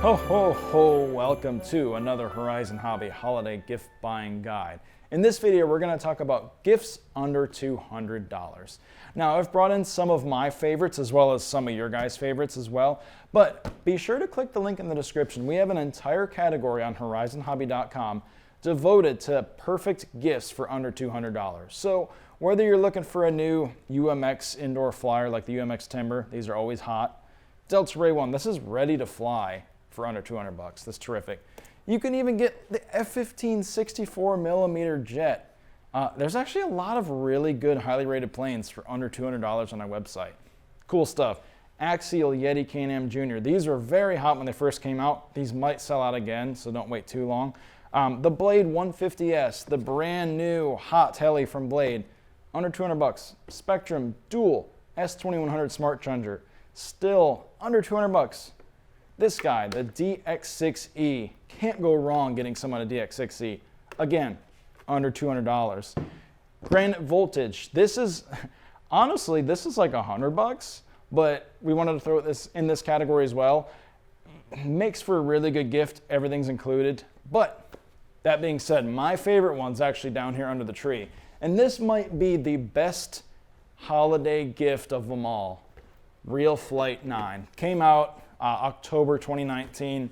Ho ho ho, welcome to another Horizon Hobby holiday gift buying guide. In this video we're going to talk about gifts under $200. Now I've brought in some of my favorites as well as some of your guys' favorites as well, but be sure to click the link in the description. We have an entire category on horizonhobby.com devoted to perfect gifts for under $200. So whether you're looking for a new UMX indoor flyer like the UMX Timber, these are always hot. Delta Ray 1, this is ready to fly for under 200 bucks. That's terrific. You can even get the F-15 64mm jet. There's actually a lot of really good, highly rated planes for under $200 on our website. Cool stuff. Axial Yeti Can-Am Jr. These were very hot when they first came out. These might sell out again, so don't wait too long. The Blade 150S, the brand new hot heli from Blade, under 200 bucks. Spectrum Dual S2100 Smart Charger, still under 200 bucks. This guy, the DX6E, can't go wrong getting someone a DX6E. Again, under $200. Granite Voltage, this is, honestly, this is like 100 bucks, but we wanted to throw this in this category as well. Makes for a really good gift, everything's included. But that being said, my favorite one's actually down here under the tree. And this might be the best holiday gift of them all. Realflight 9. Came out October 2019.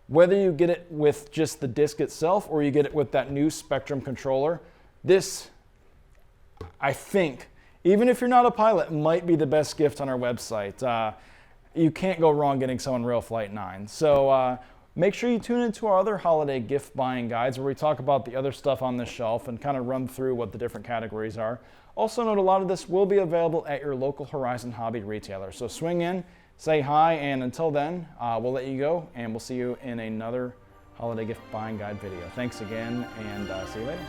Whether you get it with just the disc itself or you get it with that new Spectrum controller, this, I think, even if you're not a pilot, might be the best gift on our website. You can't go wrong getting someone Realflight 9. So make sure you tune into our other holiday gift buying guides where we talk about the other stuff on this shelf and kind of run through what the different categories are. Also note a lot of this will be available at your local Horizon Hobby retailer. So swing in, say hi, and until then, we'll let you go, and we'll see you in another holiday gift buying guide video. Thanks again, and see you later.